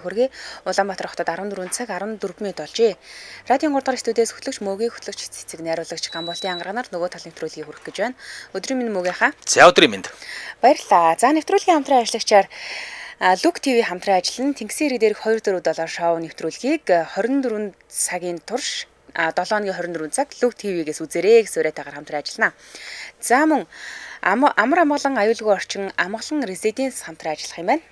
Хүргээ Улаанбаатар хотод 14 цаг 14 минут болжээ. Радион 3 дахь студиэс хөтлөгч мөгийн хөтлөгч цэцэг найруулагч Гамболтын ангаранаар нөгөө талын нэвтрүүлгийг хүргэх гэж байна. Өдрийн минь мөгийнхаа. За өдрийн минь. Баярлалаа. За нэвтрүүлгийн хамтран ажиллагчаар Look TV хамтран ажиллан Тэнгисийн ирэг дээрх 247 шоу нэвтрүүлгийг 24 цагийн турш 7 өдрийн 24 цаг Look TV-гээс үзээрэй гэсэн уриатаагаар хамтран ажиллана. За мөн амар амгалан аюулгүй орчин амгалан резиденс хамтран ажиллах юм байна.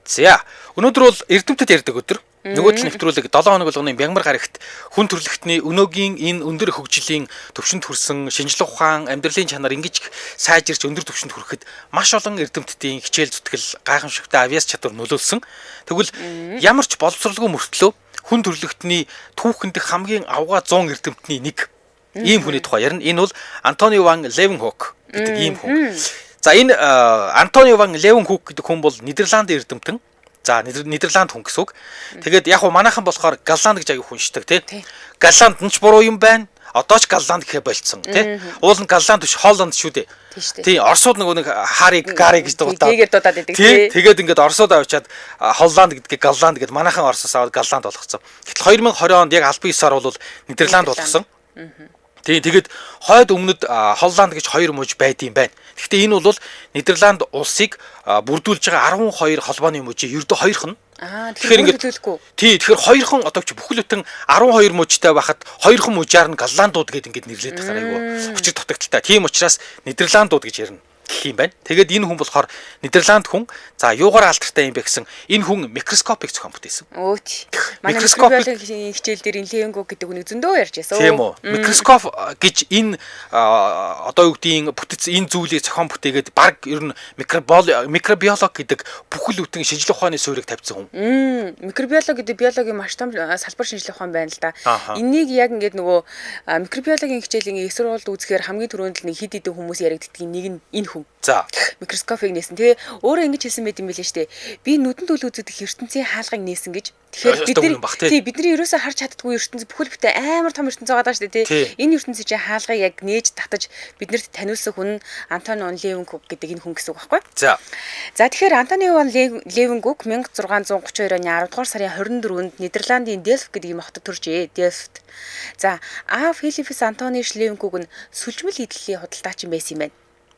За өнөөдөр бол Эрдэмтэд ярьдаг өдөр. Нөгөө л нэвтрүүлэг 7 хоног болгоны Бягмар гарагт хүн төрөлхтний өнөөгийн энэ өндөр хөгжлийн төвшөнд хүрсэн шинжлэх ухаан, амьдралын чанар ингэж сайжирч өндөр төвшөнд хүрэхэд маш олон эрдэмтдийн хичээл зүтгэл, гайхамшигтай авиас чадвар нөлөөлсөн. Тэгвэл ямар ч боловсралгүй мөртлөө хүн төрөлхтний түүхэнд хамгийн авгаа 100 эрдэмтний нэг ийм хүний тухай ярина. Энэ бол Антони ван Левенхок гэдэг ийм хүн. За энэ Антони ван Левенхок гэдэг хүн бол Нидерландын эрдэмтэн. За Нидерланд хүн гэсэн үг. Тэгээд яг уу манайхан болохоор Галланд гэж аяг хүншдэг тий. Галланд нь ч буруу юм байна. Одоо ч Галланд гэхэ болцсон тий. Уул нь Галланд биш Холланд шүү дээ. Тий. Оросууд нэг Хариг Гари гэж дуудаад. Тэгээд дуудаад идэг тий. Тэгээд ингээд Оросууд авчиад Холланд гэдгийг Галланд гэд манайхан Оросоос аваад Галланд болгоцсон. Гэтэл 2020 онд яг албан ёсоор бол Нидерланд болгосон. Тий. Тэгээд хойд өмнөд Холланд гэж хоёр мужи байдсан байна. Гэхдээ энэ бол Нидерланд улсыг бүрдүүлж байгаа 12 холбооны мужи ердөө хоёрхан. Тэгэхээр ингээд төлөвлөхгүй. Тий, тэгэхээр хоёрхан одоо ч бүхэл бүтэн 12 мужитай байхад хоёрхан мужаар нь Галландууд гэдэг ингээд нэрлээд байгаа айгүй. Учир дутагдaltaй. Тийм учраас Нидерландууд гэж ярина гэх юм байна. Тэгээд энэ хүн болохоор Нидерланд хүн. За юугаар алдартай юм бэ гэсэн энэ хүн микроскопыг зохион бүтээсэн. Өөч. Манай микробиологийн хичээл дээр энэ Левенхок гэдэг үнийг зөндөө ярьж байсан. Тийм үү. Микроскоп гэж энэ одоо юу гэдгийг бүтэц энэ зүйлийг зохион бүтээгээд баг ер нь микробиолог гэдэг бүхэл бүтэн шинжлэх ухааны суурийг тавьсан хүн. Микробиолог гэдэг биологийн маш том салбар шинжлэх ухаан байна л да. Энийг яг ингээд нөгөө микробиологийн хичээлийн их сургуульд үзэхээр хамгийн түрүүнд л нэг хид хідэн хүмүүс яригддаг нэг нь энэ хүн. За микроскопыг нээсэн. Тэгээ өөрөө ингэж хэлсэн байт юм билээ штэ. Би нүдэнд үл үзэгдэх ертөнцийн хаалгыг нээсэн гэж. Тэгэхээр бидний ерөөсөө харж чаддаггүй ертөнц бүхэл бүтэн амар том ертөнц байгаа даа штэ тий. Энэ ертөнцийн чинь хаалгыг яг нээж татаж биднэрт таниулсан хүн Антони ван Левенхок гэдэг энэ хүн гэсэн үг байхгүй? За тэгэхээр Антони ван Левенхок 1632 оны 10 дугаар сарын 24-нд Нидерландын Делфт гэдэг юм хотод төржээ. Делфт. За Филиппс Антониш Левенхок нь сүлжмэл идэллийн худалдаач юм байсан юм байна.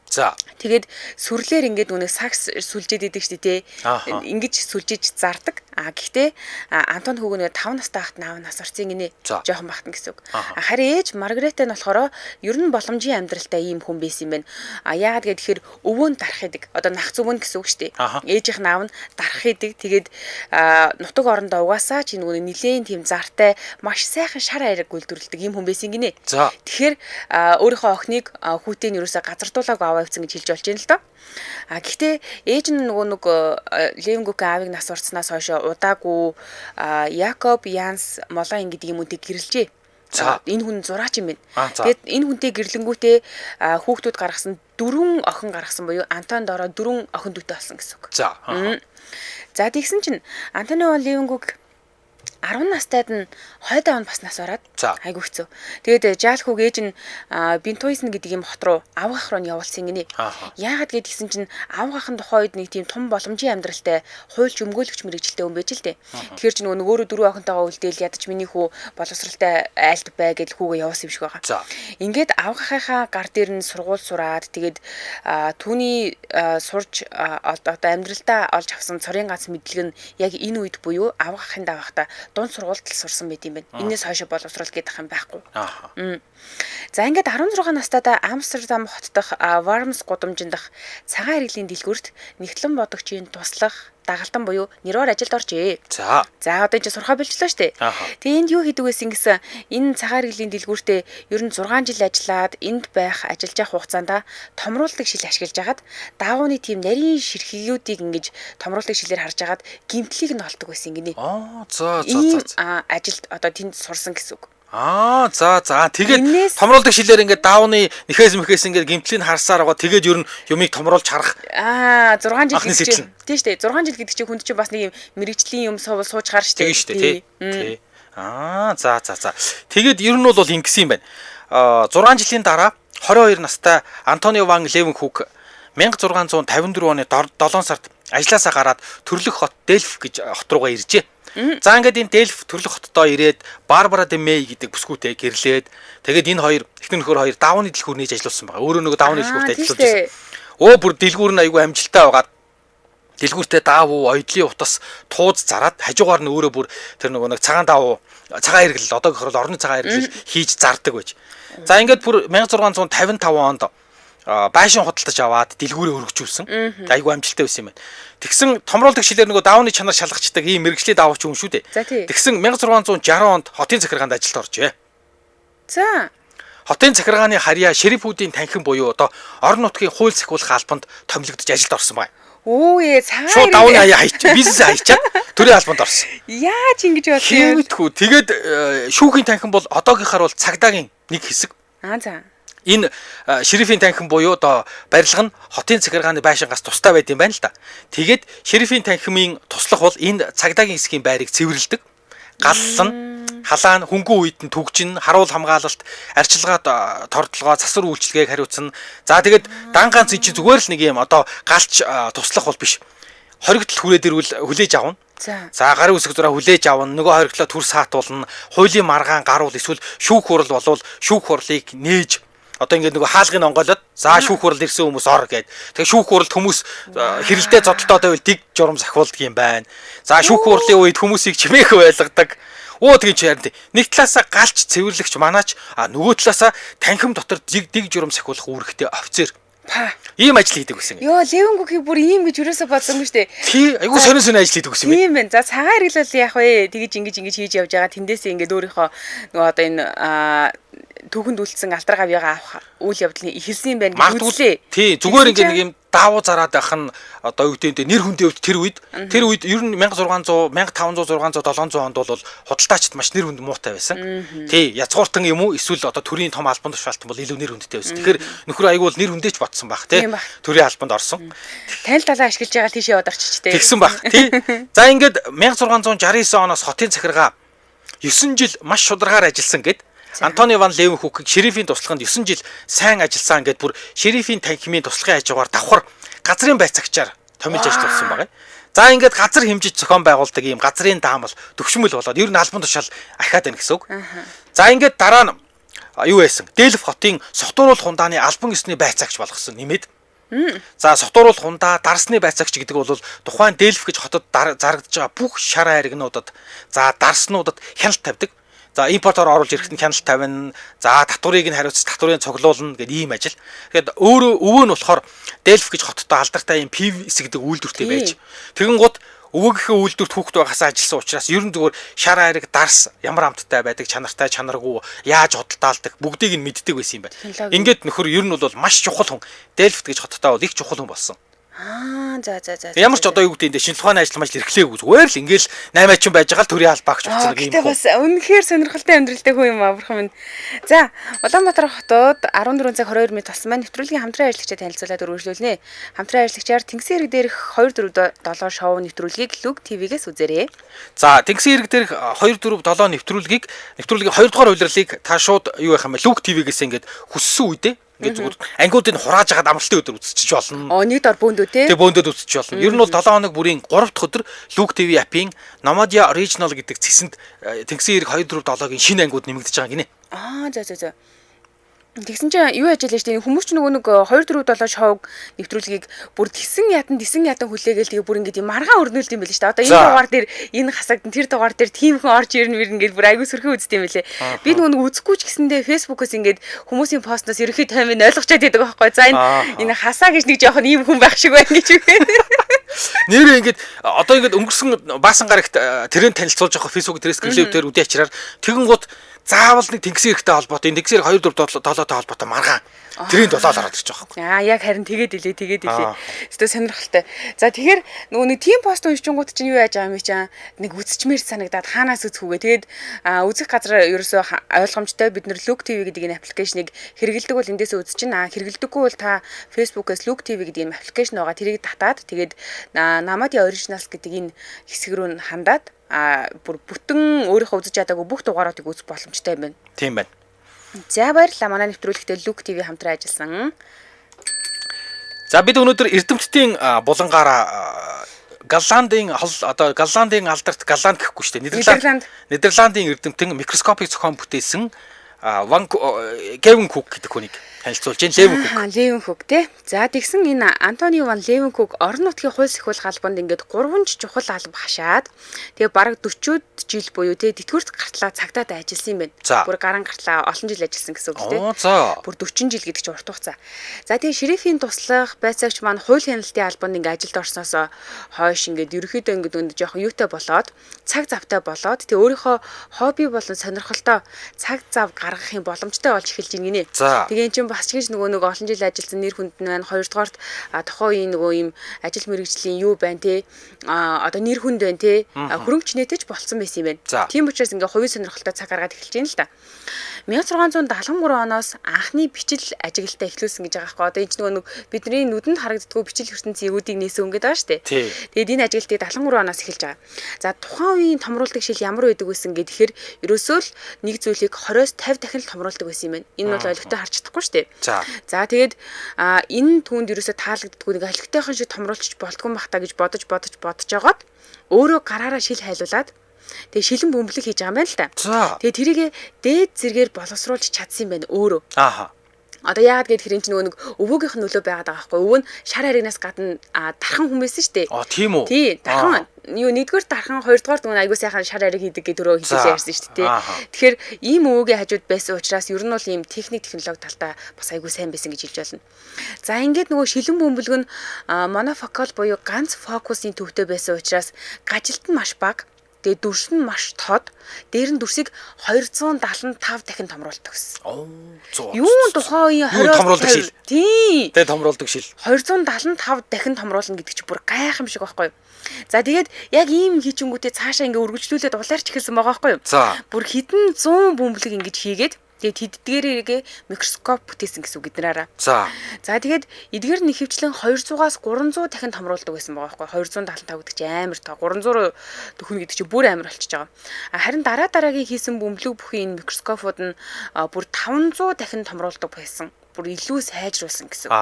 За. Тэгээд сүрлэр ингээд үнэ сакс сүлжээд идэг штэ тий. Ингэж сүлжиж зардаг. Гэхдээ Антон хүүг нэг 5 настай хат наав нас орцын гинэ жоохон бахтан гэсэн үг. Харин ээж Маргарета нь болохоор ер нь боломжийн амьдралтай ийм хүн байсан юм байна. Яагаад гэхээр өвөөнд дарах идэг. Одоо нах зөвөн гэсэн үг штэ. Ээжийнх наав нь дарах идэг. Тэгээд нутаг орондоо угаасаа ч нэг нилээн тийм зартай маш сайхан шар айраг гүйлдвэрлэдэг ийм хүн байсан гинэ. Тэгэхээр өөрийнхөө охиныг хүүтэй нь ерөөсө газардуулааг аваавцсан гэж хэлж болж байна л доо. Гэхдээ ээж нь нэг Левенхокийн аавыг нас урцснаас хойш удаагүй Якоб Янс Молайн гэдэг юм үнтэй гэрлжээ. Энэ хүн зураач юм байна. Тэгээд энэ хүнтэй гэрлэнгүүтээ хүүхдүүд гаргасан 4 охин гаргасан буюу Антон дороо 4 охин дүүтэй болсон гэсэн үг. За тэгсэн чинь Антони ван Левенхок 10 настайд нь хойд аав нь бас нас ороод айгу хэцүү. Тэгээд Жаалхүүг ээж нь Бинтуйсн гэдэг юм хот руу авгах руу явуулсан гинэ. Яагаад гэдгийгсэн чинь авгах нь тухайн үед нэг тийм том боломжийн амьдралтай хуульч өмгөөлөгч мэрэгжилтэй хүн байж л дээ. Тэгэхээр чи нөгөө өөрөө 4 охинтойгоо үлдээл ядаж миний хүү боловсралтай айлт бай гэдэл хүүгээ явуулсан юм шиг байгаа. Ингээд авгахынхаа гар дээр нь сургууль сураад тэгээд түүний сурж одоо амьдралдаа олж авсан цорын ганц мэдлэг нь яг энэ үед буюу авгахын давахта дунд сургуульд л сурсан байт юм байна. Энээс хойш боловсрол гэдэг юм байхгүй. За ингээд 16 настайдаа Амстердам хот дахь Вармс гудамжинд дах цагаан хэрэглийн дэлгүүрт нэгтлэн бодогчийн туслах дагалдан буюу нэрээр ажилд оржээ. За одоо энэ сурхаа болчлоо штэ. Тэгээ энд юу хийдэг байсан гэсэн энэ цагаан хэрэглийн дэлгүүртээ ер нь 6 жил ажиллаад энд байх ажиллаж явах хугацаанд томруулдаг шил ашиглаж агаад даавууны тийм нарийн ширхгиудыг ингэж томруулдаг шилээр харж агаад гимтлийг нь олдог байсан гинэ. Ажилд одоо тэнд сурсан гэсэн үг. За тэгээд томруулдаг шилээр ингээд даавны нэхээс ингээд гимтлийн харсаар байгаа. Тэгээд ер нь юмыг томруулж харах. 6 жил гэдэг чинь тийм шүү дээ. 6 жил гэдэг чинь хүнд чинь бас нэг юм мэрэгжлийн юм сууж хаар шүү дээ. Тий. За. Тэгээд ер нь бол ингэсэн юм байна. 6 жилийн дараа 22 настай Антони ван Левенхок 1654 оны 7 сард ажлаасаа гараад төрлөх хот Дельф гэж хот руугаа иржээ. За ингээд энэ Дельф төрлөх хотдоо ирээд Барбара де Мэй гэдэг бүсгүүтэй гэрлээд тэгээд энэ хоёр эхнэр нөхөр хоёр давууны дэлгүүр нээж ажилласан байгаа. Өөрөө нөгөө давууны дэлгүүрт ажиллаж байсан. Өө бүр дэлгүүр нь айгүй амжилттай байгаад дэлгүүртээ даавуу ойдлын утас тууз зараад хажуугаар нь өөрөө бүр тэр нөгөө нэг цагаан даавуу цагаан хэрэглэл одоогийнхоор орны цагаан хэрэглэл хийж зардаг байж. За ингээд бүр 1655 онд байшин худалдаж аваад дэлгүүрээ өргөжүүлсэн. Айгүй амжилттай байсан юм байна. Тэгсэн томруулдаг шилээр нөгөө давны чанар шалгачдаг ийм мэрэгжлийн давууч юм шүү дээ. Тэгсэн 1660 онд хотын захиргаанд ажилд оржээ. За. Хотын захиргааны харьяа шерифүүдийн танхим буюу одоо орон нутгийн хууль сахиулах албанд томилогдож ажилд орсон байна. Өө цагаан шууд давны хаяа хайч бизнес хайчаад төрийн албанд орсон. Яаж ингэж болсон юм? Хэмэтгэв. Тэгээд шүүхийн танхим бол одоогийнхаар бол цагдаагийн нэг хэсэг. За. Энэ шерифийн танхим буюу одоо барилга нь хотын захиргааны байшингаас тустай байд юм байна л да. Тэгээд шерифийн танхимын туслах бол энэ цагдаагийн хэсгийн байрыг цэвэрлэдэг. Галлан, халаан, хөнгөн үед нь түгжин, харуул хамгаалалт, арчилгаа тордлогоо, засвар үйлчилгээг хариуцсан. За тэгээд дан ганц чи зүгээр л нэг юм одоо галч туслах бол биш. Хоригдол хүрээд ирвэл хүлээж авна. За гарын үсэг зураа хүлээж авна. Нөгөө хоригдлоо түр саатуулна. Хуулийн маргаан гаруул эсвэл шүүх хурал болвол шүүх хурлыг нээж одоо ингээд нөгөө хаалгыг онгойлоод за шүүх хурал ирсэн хүмүүс ор гээд тэгээ шүүх хуралд хүмүүс хэрэлдээ зодтолтой байвал дэг журам захиулдаг юм байна. За шүүх хурлын үед хүмүүсийг чимээх байлгадаг. Тэгээ чи харин нэг талаасаа галч цэвэрлэгч манаач нөгөө талаасаа танхим дотор дэг журам захиулах үүрэгтэй офицер. Ийм ажил хийдэг гэсэн юм. Левенгүхий бүр ийм гэж юусоо бодсонгүй шүү дээ. Тий, айгуу сонин ажил хийдэг гэсэн юм. Тийм байна. За цагаан хэрэглэл яах вэ? Тэгэж ингэж хийж явж байгаа. Тэндээсээ ингээд өөрийнхөө нөгөө одоо энэ түүхэнд үлдсэн алтар гавьяага авах үйл явдлыг эхэлсэн юм байна гэж үзлээ. Тий, зүгээр ингээд нэг юм даавуу зараад байх нь одоо юу гэдэг нэр хүндээ тэр үед ер нь 1600, 1500, 600, 700 онд бол худалдаачд маш нэр хүнд муутай байсан. Тий, язгууртан юм уу эсвэл одоо төрийн том албан тушаалтан бол илүү нэр хүндтэй байсан. Тэгэхээр нөхөр айгуул нэр хүндээч ботсон баг тий. Төрийн албанд орсон. Танил талаа ашиглаж байгаа тийшээ яваад орчичтэй. Тэгсэн баг тий. За ингээд 1669 оноос хотын захиргаа 9 жил маш шударгаар ажилласан гэд Антони ван Левенхүкийг шерифийн туслаганд 9 жил сайн ажилласан гэд бүр шерифийн танхимын туслахын хажуугаар давхар газрын байцаагчаар томилж ажилласан байгаа. За ингээд газар хэмжиж зохион байгуулдаг ийм газрын даамал төвшмөл болоод ер нь албан тушаал ахиад байна гэсэн үг. За ингээд дараа нь юу байсан? Дельф хотын сотууруулах хундааны албан ёсны байцаагч болгосон нэмээд. За сотууруулах хундаа дарсны байцаагч гэдэг бол тухайн Дельф гэж хотод зарагдж байгаа бүх шар хайргнуудад за дарснуудад хяналт тавьдаг. За импортоор оруулж ирэхэд нь хяналт тавина. За татварыг нь хариуцж татврыг цуглуулна гэдэг ийм ажил. Тэгэхээр өөрөө өвөө нь болохоор Дельф гэж хоттой алдартай ийм PVC гэдэг үйлдвэртэй байж. Тэгэн гут өвөөгийнхөө үйлдвэрт хүүхэд багасаа ажилласан учраас ер нь зүгээр шар хайрыг дарс ямар амттай байдаг, чанартай, чанаргүй, яаж худалдаалдаг бүгдийг нь мэддэг байсан юм байна. Ингээд нөхөр ер нь бол маш чухал хүн. Дельфт гэж хоттой бол их чухал хүн болсон. За. Ямар ч одоо юу гэдэг энэ шинжлэх ухааны ажил маж эрхлээгүй зүгээр л ингээл 8 чинь байж байгаа л төрийн албаагч болсон юм. Гэтэ бас үнэхээр сонирхолтой амьдралтай хүн юм аа бурхан минь. За, Улаанбаатар хотод 14 цаг 22 минут болсон маань нэвтрүүлгийн хамтран ажиллагчид танилцуулаад өргөжлүүлнэ. Хамтран ажиллагчаар Тэнгисийн ирэг дээрх 247 шоу нэвтрүүлгийг Лүг ТV-гээс үзээрэй. За, Тэнгисийн ирэг дээрх 247 нэвтрүүлгийн 2 дугаар улирлыг та шууд юу яах юм бэ? Лүг ТV-гээс ингээд хүссэн үедээ ингээд зүгээр ангиудыг хурааж хагаад амралтын өдөр үзчих болно. Нэг дор бөөндөө тий. Тэгээ бөөндөө үзчих болно. Ер нь бол 7 хоног бүрийн 3 дахь өдөр Лүг ТV апын Nomadia Original гэдэг цэсэнд Тэнгисийн ирэг 247-гийн шинэ ангиуд нэмэгдэж байгаа гинэ. За. Тэгсэн чинь юу яаж ялээ штэ хүмүүс ч нөгөө нэг 247 шоуг нэвтрүүлгийг бүр дисэн ятан хүлээгээл тэгээ бүр ингээд маргаан өрнүүлд юм байл штэ. Одоо энэ дугаар дээр энэ хасагдан тэр дугаар дээр тийм хүн орж ирнэ ингээд бүр айгүй сөрхөн үздэг юм байлээ. Би нөгөө үзэхгүй ч гэсэндээ фэйсбүүкээс ингээд хүмүүсийн постноос ерөнхий таймыг ойлгочоод байдаг байхгүй. За энэ хасаа гэж нэг жоохон ийм хүн байх шиг байна гэж үгүй. Нэрээ ингээд одоо ингээд өнгөрсөн баасан гарагт тэрэн танилцуулж байгаа фэйсбүүк дээрээс клипээр үдээ ачраар тэгэн гут заавал нэг Тэнгисийн иргэтэй холбоотой энэ Тэнгисийн 247-той холбоотой маргаан тэрийн 7 ороод ирж байгаа юм. Яг харин тэгээд илээ. Өөртөө сонирхолтой. За тэгэхээр нөгөө нэг тим пост уншчихгууд чинь юу яаж байгаа юм бэ чам нэг үзчмээр санагдаад хаанаас үзэхүүгээ. Тэгээд үзэх газар ерөөсөө ойлгомжтой бид нэр Лүг ТV гэдэг энэ аппликейшнийг хэрэгэлдэг бол эндээсээ үзчихнэ. Хэрэгэлдэггүй бол та фэйсбүүкээс Лүг ТV гэдэг энэ аппликейшн байгаа. Тэрийг татаад тэгээд Nomadia Originals гэдэг энэ хэсэг рүү хандаад бүр бүтэн өөрийнхөө үзэж чадаагүй бүх дугааруудыг үзэх боломжтой юм байна. Тийм байна. За баярлалаа. Манай нэвтрүүлэгтээ Лүг ТV хамтран ажилласан. За бид өнөөдөр эрдэмтдийн булангаараа Голландын одоо Голландын алдарт Голланд гэхгүй шүү дээ. Нидерландын эрдэмтэн микроскопыг зохион бүтээсэн Кевин Кук гэдэг хүнийг танилцуулж байна. Левен Кук тий. За тэгсэн энэ Антони ван Левенкук орон нутгийн хууль сахиулах албанд ингээд 3 чухал алба хашаад тэгээ бараг 40 жил буюу тий тэтгэврт гартлаа цагтаад ажилласан юм байна. Бүр гаран гартлаа олон жил ажилласан гэсэн үг тий. Бүр 40 жил гэдэг чинь урт хугацаа. За тэгээ шерифийн туслах байцаагч маань хууль хяналтын албанд ингээд ажилд орсноос хойш ингээд ерөөхдөө ингээд өнд жоохон юутай болоод цаг завтай болоод тэгээ өөрийнхөө хобби болон сонирхолтой цаг зав гаргах юм боломжтой болж эхэлж байна гинэ. Тэгээ эн чинь бас ч гэж нөгөө олон жил ажилласан нэр хүнд нь байна. Хоёрдугаарт тухайн нөгөө юм ажил мэргэжлийн юу байна те. Одоо нэр хүнд байна те. Хөрөнгөч нэтэж болцсон байсан юм байна. Тийм учраас ингээ хувийн сонирхолтой цаг гаргаад эхэлж байна л да. 1673 оноос анхны бичил ажиглалтаа эхлүүлсэн гэж байгаа байхгүй. Одоо энэ ч нөгөө бидний нүдэнд харагддаггүй бичил ертөнцийн үүдийг нээсэн гэдэг байгаа шүү дээ. Тэгээд энэ ажиглалтыг 73 оноос эхэлж байгаа. За тухайн үеийн томруулдаг шил ямар байдаг вэ гэхээр ерөөсөө л нэг зүйлийг 20-оос 50 дахин л томруулдаг байсан юм байна. Энэ бол олигтой харж чадахгүй шүү дээ. За тэгээд энэ түүнд ерөөсөө таалагддаггүй нэг олигтойхон шиг томруулчих болтгүй бах та гэж бодож жагаад өөрөө гараараа шил хайлуулад тэгээ шилэн бөмбөлөг хийж байгаа юм байна л та. Тэгээ тэрийг дээд зэргээр боловсруулж чадсан юм байна өөрөө. Одоо яагаад гэхээр энэ ч нөгөө нэг өвөөгийнх нь нөлөө байгаад байгаа байхгүй. Өвөө нь шар харигнаас гадна дархан хүн байсан шүү дээ. Тийм үү? Тий, дархан. Юу нэгдүгээр дархан, хоёрдугаар нөгөө айгуу сайхан шар хариг хийдэг гэдэг төрөө хэлж ярьсан шүү дээ. Тэгэхээр ийм өвөөгийн хажууд байсан учраас ер нь бол ийм техник технологи талтай бас айгуу сайн байсан гэж хэлж байна. За ингээд нөгөө шилэн бөмбөлөг нь монофокал буюу ганц фокусын төвтэй байсан учраас гажилт нь маш бага. Тэгээ дүрс нь маш тод. Дээр нь дүрсийг 275 дахин томруулдаг гэсэн. Юу тухайн үеийн 20 томруулдаг шил. Тий. Тэгээ томруулдаг шил. 275 дахин томруулна гэдэг чинь бүр гайхам шиг байхгүй юу? За тэгээд яг ийм хийчингүүтээ цаашаа ингээ үргэлжлүүлээд улаарч эхэлсэн байгаа байхгүй юу? Бүр хэдэн 100 бөмбөлөг ингэж хийгээд тэгээд тэдгээрээ микроскоп бүтээсэн гэсэн үг эднэраараа. За тэгээд эдгээр нь ихэвчлэн 200-аас 300 дахин томруулдаг байсан байгаа байхгүй 275 гэдэг чинь амар тоо 300 дөхнө гэдэг чинь бүр амар болчихж байгаа. Харин дараагийн хийсэн бөмбөлөг бүхий энэ микроскопууд нь бүр 500 дахин томруулдаг байсан. Бүр илүү сайжруулсан гэсэн.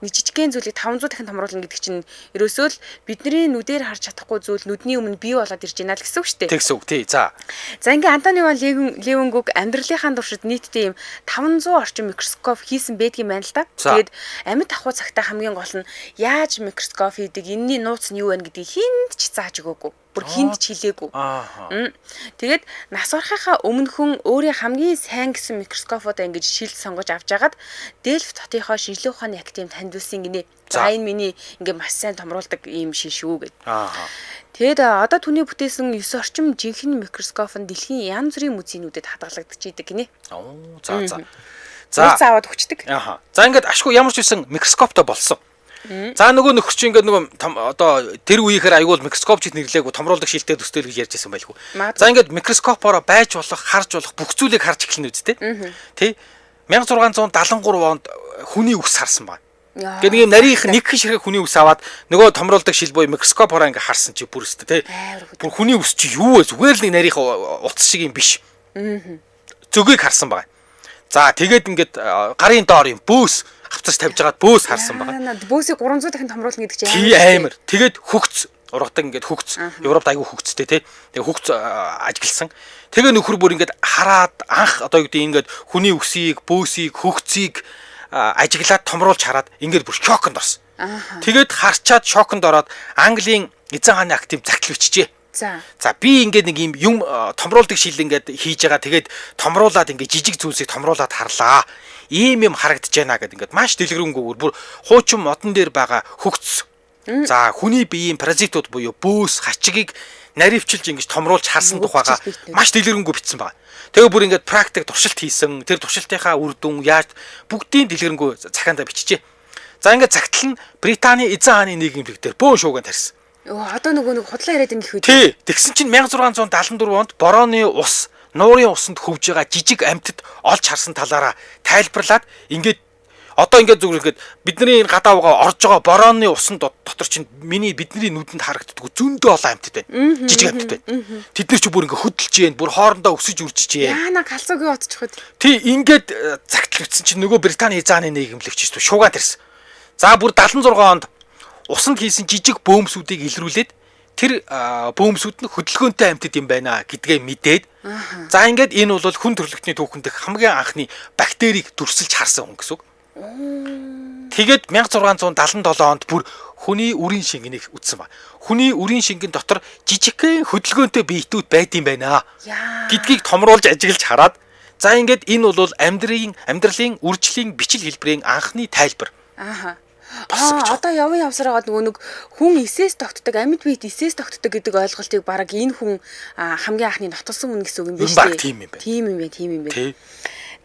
Нэг жижигхэн зүйлийг 500 дахин томруулна гэдэг чинь ерөөсөө л бидний нүдээр харж чадахгүй зүйл нүдний өмнө бий болоод ирж байна л гэсэн үг шүү дээ. Тэгс үг тий. За ингээ Антони ван Левенкук амьдралынхаа туршид нийтдээ ийм 500 орчим микроскоп хийсэн байдгийн байна л да. Тэгээд амьд ахуй цагтаа хамгийн гол нь яаж микроскоп хийдэг, энэний нууц нь юу вэ гэдгийг хинд ч зааж өгөөгүй. Бүр хинд ч хэлээгүй. Тэгээд нас орохынхаа өмнөхөн өөрийн хамгийн сайн гэсэн микроскопуудаа ингэж шилд сонгож авч агаад Дельфт хотынхоо шинжилгээ ухааны академид танилцуулсан гинэ. За энэ миний ингээ маш сайн томруулдаг ийм шил шүү гэд. Тэгэд одоо түүний бүтээсэн 9 орчим жинхэнэ микроскоп нь дэлхийн янз бүрийн музейнүүдэд хадгалагдчихийдэг гинэ. За аваад өгчдөг. За ингээд ашгүй ямар ч байсан микроскоптой болсон. За нөгөө нөхөр чи ингээд нөгөө одоо тэр үеийнхэр аягүй микроскопчд нэрлэегүй томруулдаг шилтэй төстэй л гэж ярьж байсан байлгүй. За ингээд микроскопоор байж болох, харж болох бүх зүйлийг харж эхэлнэ үсттэй. Тэ 1673 онд хүний үс харсан байна. Гэт нэг юм нарийнх нэг хэн ширхэг хүний үс аваад нөгөө томруулдаг шил буюу микроскопоор ингээд харсан чи бүр өстө тэ. Бүр хүний үс чи юу вэ? Зүгээр л нэг нарийнх утас шиг юм биш. Зөгийг харсан байна. За тэгээд ингээд гарын доор юм бөөс хавцаж тавьж байгаад бөөс харсан байна. Бөөсийг 300 дахин томруулна гэдэг чинь амар. Тэгээд хөгц ургадаг ингээд хөгц Европт аягүй хөгцтэй тий. Тэгээд хөгц ажигласан. Тэгээ нөхөр бүр ингээд хараад анх одоо юу гэдэг ингээд хүний өсийг, бөөсийг, хөгцийг ажиглаад томруулж хараад ингээд бүр шоконд орсон. Тэгээд харчаад шоконд ороод Английн эзэн хааны актив загтал бичжээ. За би ингээд нэг юм томруулдаг шил ингээд хийж байгаа. Тэгээд томруулаад ингээд жижиг зүйлсийг томруулаад харлаа. Ийм юм харагдаж байна гэд ингээд маш дэлгэрэнгүйгээр бүр хуучин модон дээр байгаа хөгц. За хүний биеийн паразитууд буюу бөөс, хачгийг наривчилж ингэж томруулж харсан тухайга маш дэлгэрэнгүй бичсэн байна. Тэгээ бүр ингээд практик туршилт хийсэн. Тэр туршилтынхаа үр дүн яаж бүгдийн дэлгэрэнгүй захаандаа бичжээ. За ингээд загтал нь Британий эзэн хааны нийгэмлэг дээр бөөн шууган тарьсан. Одоо нөгөө худлаа яриад ингэх үү? Тий. Тэгсэн чинь 1674 онд борооны ус, нуурын усанд хөвж байгаа жижиг амьтад олж харсан талаараа тайлбарлаад ингээд одоо ингээд зүгээр ингээд бидний энэ гадаа угаа орж байгаа борооны усан дотор чинь бидний нүдэнд харагддаг зөндөө олон амьтад байна. Жижиг амьтад байна. Тэд нар ч бүр ингээд хөдөлж जैन, бүр хоорондоо өсөж үржиж जैन. Яана галзуугийн утчиход. Тий, ингээд загтал бичсэн чинь нөгөө Британий эзэн хааны нийгэмлэгч шүү шуугаан тарьсан. За бүр 76 онд усанд хийсэн жижиг бөөмсүүдийг илрүүлээд тэр бөөмсүүд нь хөдөлгөөнтэй амьтад юм байна гэдгээ мэдээд за ингээд энэ бол хүн төрөлхтний түүхэнд хамгийн анхны бактерийг дүрсэлж харсан хүн гэсэн үг. Тэгээд 1677 онд бүр хүний үрийн шингэнийг үзсэн ба. Хүний үрийн шингэн дотор жижигхэн хөдөлгөөнтэй биетүүд байд юм байна гэдгийг томруулж ажиглаж хараад за ингээд энэ бол амьдралын үржлийн бичил хэлбэрийн анхны тайлбар. Одоо явын явсараад нөгөө хүн эсээс тогтдог, амьд биет эсээс тогтдог гэдэг ойлголтыг бараг энэ хүн хамгийн анхны нотолсон хүн гэсэн үг юм биш үү? Тийм юм байна.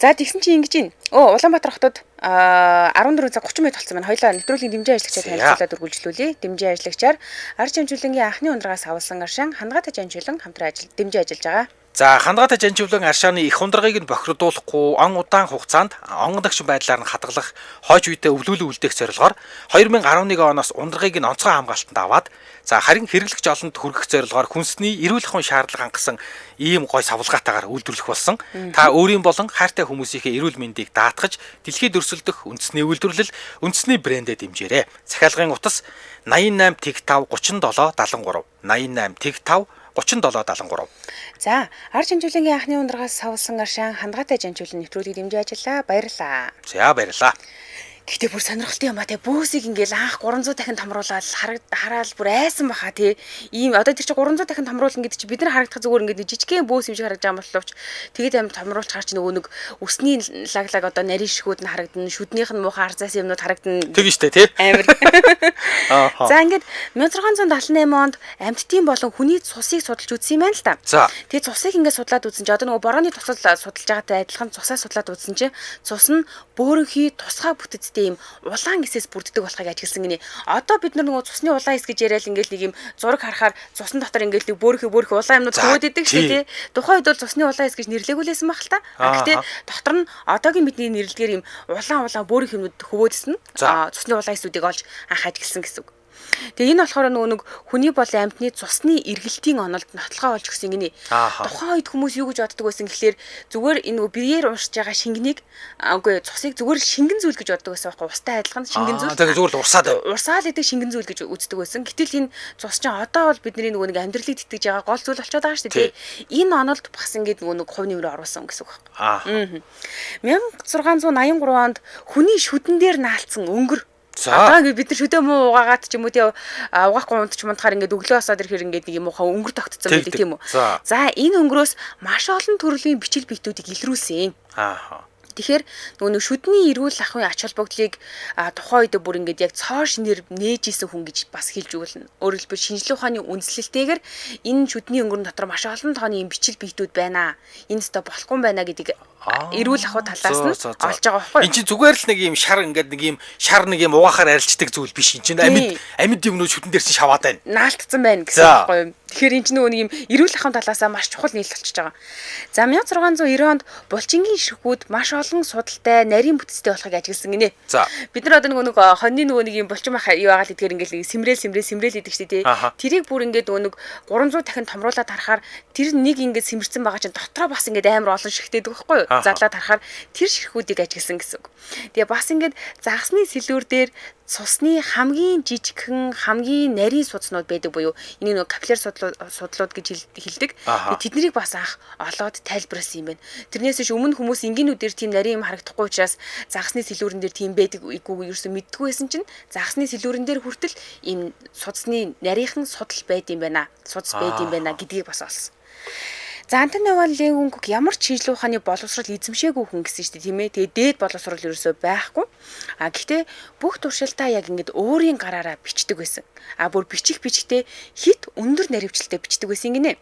За тэгсэн чинь ингэж байна. Улаанбаатар хотод 14 цаг 30 минут болсон байна. Хоёлаа нэвтрүүлгийн дэмжийн ажлагчид танилцуулаад үргэлжлүүлье. Дэмжийн ажлагчаар Арч Жанжуулангийн анхны ундрагаас авалсан аршин Хандгаатай Жанжуулан хамтран дэмжиж ажиллаж байгаа. За Хандгаатай Жанжуулан аршааны их ундрагыг нь бохирдуулахгүй удаан хугацаанд онгодогч байдлаар нь хадгалах хойч үедээ өвлүүлэн үлдээх зорилгоор 2011 оноос ундрагыг нь онцгой хамгаалтанд аваад харин хэрэглэгч олонд хүргэх зорилгоор хүнсний эрүүл ахуйн шаардлага хангасан ийм гой савлгаатаагаар үйлдвэрлэх болсон. Та өөрийн болон хайртай хүмүүсийнхээ эрүүл мэндийг даатгаж дэлхийд өрсөлдөх үндэсний үйлдвэрлэл, үндэсний брэндэд дэмжээрэй. Захиалгын утас 88 тэг 5 37 73 88 тэг 5 3773. За, Арч Жанжуулангийн анхны ундрагаас савлсан аршин Хандгаатай Жанжуулан нэвтрүүлгийг дэмжиж ажиллаа. Баярлалаа. За, баярлалаа. Гэхдээ бүр сонирхолтой юм а те бөөсийг ингээл анх 300 дахин томруулаад хараал бүр айсан баха те ийм одоо тэр чи 300 дахин томруулна гэдэг чи бид нар харагдах зүгээр ингээд жижигхэн бөөс юм шиг харагдаж байгаа боловч тэгээд амт томруулж хаар чи нөгөө өсний лаглаг одоо нарийн шгүүд нь харагдана шүднийх нь муухай арзаас юмнууд харагдана тэгэн штэ те амар. За ингээд 1678 онд амьтдын болон хүний цусыг судалж үзсэн юм байна л та. Тэгээд цусыг ингээд судлаад үзсэн чи одоо нөгөө борооны тусал судалж байгаатай адилхан цусаа судлаад үзсэн чи цус нь бөөрөнхий тусгай бүтэцтэй ийм улаан эсээс бүрддэг болохыг ажигласан гинэ. Одоо бид нар нөгөө цусны улаан эс гэж яриад ингээл нэг юм зураг харахаар цусны дотор ингээл нэг бөөрхий улаан юмнууд төвөд идэг шүү дээ. Тухайн үед бол цусны улаан эс гэж нэрлэгүүлсэн баг л та. Гэхдээ дотор нь одоогийн бидний нэрлэлгээр ийм улаан бөөрхий юмнууд хөвөөдсөн. Цусны улаан эсүүдийг олж анх ажигласан гэсэн үг. Тэгээ энэ болохоор нөгөө хүний болон амьтны цусны эргэлтийн онолд нотлохоо олж өгсөн гинэ. Тухайн үед хүмүүс юу гэж боддог байсан гэхэлэр зүгээр энэ нөгөө биеэр уншиж байгаа шингэнийг үгүй цусыг зүгээр шингэн зүйл гэж боддог байсан байхгүй устай адилхан шингэн зүйл. Тэгээ зүгээр л урсаал гэдэг шингэн зүйл гэж үздэг байсан. Гэтэл энэ цус чинь одоо бол бидний нөгөө амьдралыг тэтгэж байгаа гол зүйл болчиход байгаа шүү дээ. Энэ онолд бас ингээд нөгөө хувь нэмрээ оруулсан гэсэн үг байна. 1683 онд хүний шүдэн дээр наалцсан өнгөр. Одоо ингээд бид нар шүдээ муу угаагаад ч юм уу тий угаахгүй унт ч мунтахаар ингээд өглөө осоод ирэхээр ингээд нэг юм уу өнгөр тогтцсон байдаг тийм үү. За энэ өнгөрөөс маш олон төрлийн бичил биетүүдийг илрүүлсэн. Тэгэхээр нөгөө шүдний эрүүл ахуйн ач холбогдлыг тухайн үед бүр ингээд яг цоо шинээр нээж исэн хүн гэж бас хэлж өгүүлнэ. Өөрөөр хэлбэл шинжлэх ухааны үндэслэлтэйгээр энэ шүдний өнгөрн дотор маш олон тооны юм бичил биетүүд байна. Энэ өстө болохгүй байна гэдгийг эрүүл ахуй талаас нь олж байгаа байхгүй. Энд чинь зүгээр л нэг юм шар ингээд нэг юм угаахаар арилждаг зүйл биш. Энд чинь амьд юмнууд шүдэн дээр чинь шаваад байна. Наалтцсан байна гэсэн байхгүй. Тэгэхээр энэ чинь нөгөө нэг юм эрүүл ахуйн талаасаа маш чухал нийлэл болчихж байгаа. За 1690 онд булчингийн ширхүүд маш олон судалтай нарийн бүтцтэй болохыг ажигласан гинэ. Бид нар одоо нөгөө хоньны нөгөө нэг юм булчин байх юу байгаа л гэдгээр ингээд сэмрээл идэг шүү дээ. Тэрийг бүр ингээд нөгөө 300 дахин томруулаад харахаар тэр нэг ингээд сэмэрсэн байгаа чинь дотроо бас ингээд амар олон ширхтэйдэг байхгүй юу? Задлаад харахаар тэр ширхүүдийг ажигласан гэсэн үг. Тэгээ бас ингээд загсны сэлүүр дээр цусны хамгийн жижигхэн хамгийн нарийн судснууд байдаг буюу энийг нөгөө капилляр судлууд гэж хэлдэг. Тэднийг бас анх олоод тайлбарласан юм байна. Тэрнээс биш өмнө хүмүүс энгийнүүдээр тийм нарийн юм харагдахгүй учраас загсны сэлүүрэн дээр тийм байдаг үгүй ерөөсөө мэддэггүй байсан чинь загсны сэлүүрэн дээр хүртэл ийм судасны нарийнхан судал байд юм байна. Судас байд юм байна гэдгийг бас олсон. За Антони Ван Левенкук ямар ч шинжлэх ухааны боловсрол эзэмшээгүй хүн гэсэн шүү дээ тийм ээ. Тэгээ дээд боловсрол ерөөсөө байхгүй. Гэхдээ бүх туршилтаа яг ингэж өөрийн гараараа бичдэг байсан. Бүр бичихтэй хит өндөр наривчлалтай бичдэг байсан гинэ.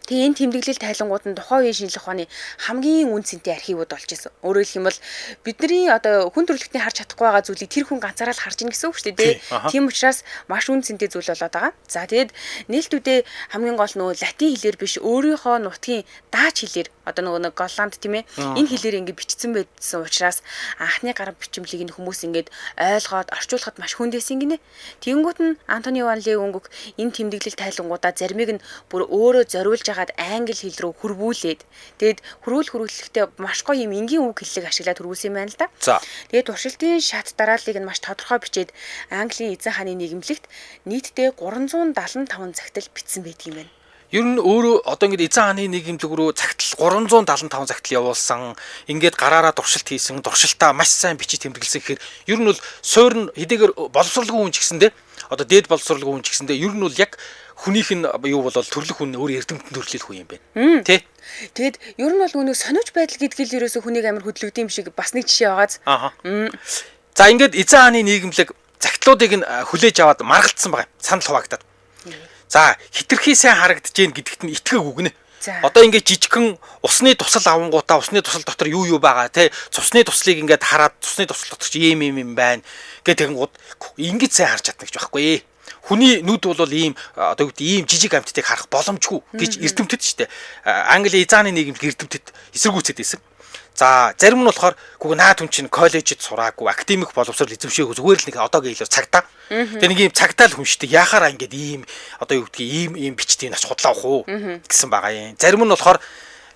Тэгээ энэ тэмдэглэл тайлангууд нь тухайн үеийн шинжлэх ухааны хамгийн үн цэнтэй архивууд болж исэн. Өөрөөр хэлэх юм бол бидний одоо хүн төрөлхтний харж чадахгүй байгаа зүйлийг тэр хүн ганцаараа л харж ийн гэсэн үг шүү дээ. Тийм учраас маш үн цэнтэй зүйл болоод байгаа. За тэгээд нээлтүүдээ хамгийн гол нөгөө латин хэлээр биш өөрийнхөө нутгийн дааж хэлээр одоо нөгөө голланд тийм ээ энэ хэлээр ингэ бичсэн байсан учраас анхны гар бичмлийг нь хүмүүс ингэ ойлгоод орчуулахад маш хүндээсэн гинэ. Тэгэнгүүт нь Антони Ван Левенкук энэ тэмдэглэл тайлангуудаа заримыг нь бүр өөрөө зориулж жагаад англи хэл рүү хөрвүүлээд тэгээд хөрвүүлэхдээ маш гоё юм энгийн үг хэллэг ашиглаад хөрвүүлсэн юм байна л да. За. Тэгээд туршилтын шат дарааллыг нь маш тодорхой бичээд Английн эзэн хааны нийгэмлэгт нийтдээ 375 загтал бичсэн байдаг юм байна. Ер нь өөрөө одоо ингээд эзэн хааны нийгэмлэг рүү загтал 375 загтал явуулсан. Ингээд гараараа туршилт хийсэн. Туршилтаа маш сайн бичиж тэмдэглэсэн гэхээр ер нь бол суурь нь хэдийгээр боловсралгүй хүн ч гэсэндээ одоо дээд боловсралгүй хүн ч гэсэндээ ер нь бол яг хүнийх нь юу болол төрлөх хүн өөр эрдэмтэн төрлөл хүн юм байна. Тэ? Тэгэд ер нь бол өнөө сониуч байдал гэдэг л ерөөсө хүнийг амар хөдлөгдөв юм шиг бас нэг жишээ байгааз. За ингээд эзэн хааны нийгэмлэг загтлуудыг нь хүлээж аваад маргалдсан байгаа юм. Санал хуваагдаад. За хитрхи сайн харагдаж гин гэдэгт нь итгээг үгнэ. Одоо ингээд жижигхэн усны тусал авангуудаа усны тусал дотор юу байгаа те цусны туслыг ингээд хараад цусны тусал дотор чи ийм байна гэх тэгэнгууд ингэж сайн харж чадна гэж байхгүй. Хүний нүд бол ийм одоо ийм жижиг амьтдыг харах боломжгүй гэж эрдэмтэд штэ. Англи эзэн хааны нийгэмлэг эрдэмтэд эсэргүүцээд байсан. За зарим нь болохоор гүг наад хүн чинь коллежид сураагүй академик боловсрол эзэмшээгүй зүгээр л нэг одоогийн хэлээр цагтаа. Тэгээ нэг ийм цагтаа л хүн штэ яхаараа ингээд ийм одоо юу гэдгийг ийм бичтийг нас худлаа авах уу гэсэн байгаа юм. Зарим нь болохоор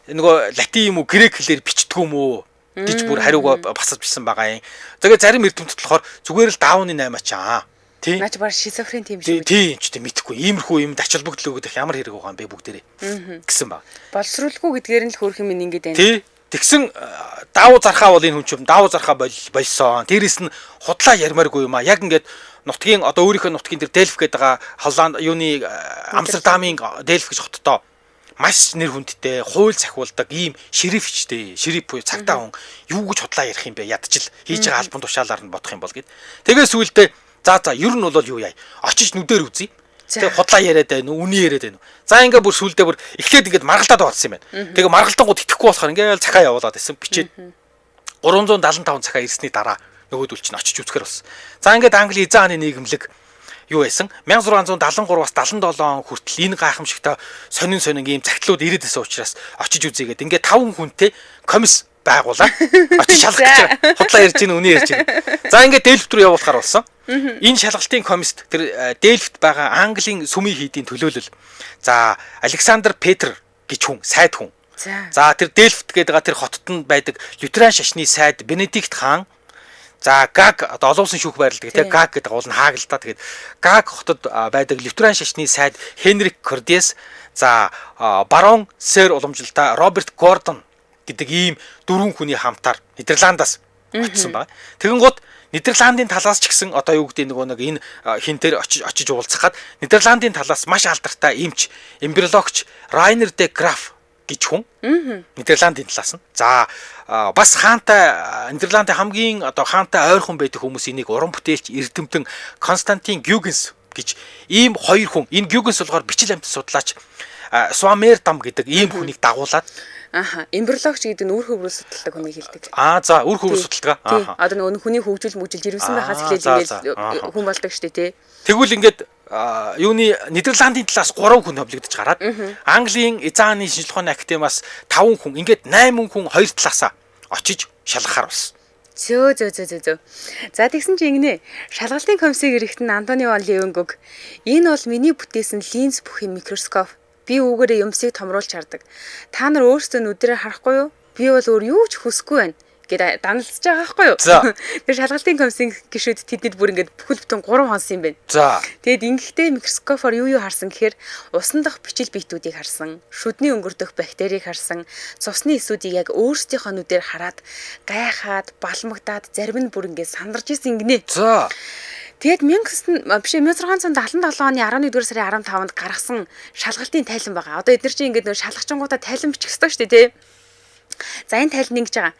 нөгөө латин юм уу грек хэлээр бичдэг юм уу гэж бүр хариугаа басаж бичсэн байгаа юм. Тэгээ зарим эрдэмтэд болохоор зүгээр л даавны 8 чаа. Тий. Наач баг шизофрен тийм шиг. Тийм ч тийм мэдхгүй. Иймэрхүү юм ачаал бүгд л өгөх ямар хэрэг байгаа юм бэ бүгдээрээ гэсэн баг. Боловсруулгүй гэдгээр нь л хөөх юм ингээд байна. Тий. Тэгсэн даавуу зархаа бол энэ хүн чим даавуу зархаа болсон. Дээрээс нь худлаа ярмааргүй юм а. Яг ингээд нутгийн одоо өөрийнхөө нутгийн дээр Дельф гэдэг байгаа Холланд юуны Амстердамын Дельф гэж хоттой маш нэр хүндтэй хууль захиулдаг ийм шерифчтэй шериф буюу цагтаа хүн юу гэж худлаа ярих юм бэ ядчил хийж байгаа албан тушаалаар нь бодох юм бол гээд тэгээс сүүлдээ за ер нь бол юу яа очиж нүдээр үзье. Тэг худлаа яриад байна уу, үний яриад байна уу. За ингээ бүр сүулдэ бүр эхлээд ингээд маргалдаад болсон юм байна. Тэгээ маргалдангууд итгэхгүй болохоор ингээл цахаа явуулаад байсан бичээд 375 цахаа ирсний дараа нөгөөдөл чинь очиж үзэхэр болсон. За ингээд Англи эзэн хааны нийгэмлэг юу байсан 1673-аас 77 хүртэл энэ гайхамшигтай сонин ийм загтлууд ирээд байсан учраас очиж үзьегээд ингээд 5 хүнтэй комисс байгуулаад очиж шалгах гэж байгаа. Худлаа ярьж гин үний ярьж гин. За ингээд Дельфт рүү явуулахаар болсон. Энэ шалгалтын комист тэр Дельфт байгаа Английн сүмийн хийдийн төлөөлөл. За Александр Петр гэж хүн, сайд хүн. За тэр Дельфт гэдэг тэр хотод нь байдаг лютеран шашны сайд Бенедикт хаан. За Гаг одоо олонсын шүүх байрладаг тийм Гаг гэдэг уул нь хааг л та. Тэгээд Гаг хотод байдаг лютеран шашны сайд Хенрик Кордес. За барон сэр уламжлалтай Роберт Гордон гэдэг ийм 4 хүний хамтаар Нидерландаас очсон байна. Тэгэн гут Нидерландын талаас ч гэсэн одоо юу гэдэг нэг энэ хинтэр очиж уулзахад Нидерландын талаас маш алдартай эмч эмбриологч Райнер де Граф гэж хүн Нидерландын талаас нь. За бас хаантай Нидерландын хамгийн одоо хаантай ойрхон байдаг хүмүүсийн нэг уран бүтээлч эрдэмтэн Константин Гюгенс гэж ийм 2 хүн. Энэ Гюгенс болохоор бичил амьтад судлаач Суамердам гэдэг ийм хүнийг дагуулад эмбриологч гэдэг нь үр хөврөл судалдаг хүний хэлдэг. За үр хөврөл судалгаа. Одоо нөгөө хүний хөгжил ирвсэн байхаас эхлээд ингээд хүн болдог штэ тий. Тэгвэл ингээд юуны Нидерландын талаас 3 хүн хөвлөгдөж гараад Английн эзэн хааны шинжилгээ ухааны академиас 5 хүн ингээд 8 хүн хоёр талаасаа очиж шалгахаар болсон. Зөө. За тэгсэн чи ингэнэ. Шалгалтын комиссийг эрэхтэн Антони ван Левенгөг энэ бол миний бүтээсэн линз бүхий микроскоп. Би үүгээрээ юмсыг томруулж хардаг. Та нар өөрсдөө нүдэрээр харахгүй юу? Би бол өөр юу ч хүсэхгүй байна гэд даналцж байгаа байхгүй юу? Тэр шалгалтын комиссийн гишүүд тэдэд бүр ингээд бүхэл бүтэн 3 хонсон юм байна. За. Тэгэд ингэхдээ микроскопоор юу харсан гэхээр усан дах бичил биетүүдийг харсан, шүдний өнгөрдөх бактерийг харсан, цусны эсүүдийг яг өөрсдийнхөө нүдээр хараад гайхаад, балмагдаад, зарим нь бүр ингээд сандарч исэн гинэ. За. Тэгэд 1677 оны 11-р сарын 15-нд гаргасан шалгалтын тайлан байгаа. Одоо эдгээр чинь ингээд нөө шалгачингуудаа тайлан бичих ёстой шүү дээ, тий. За энэ тайлан ингэж байгаа.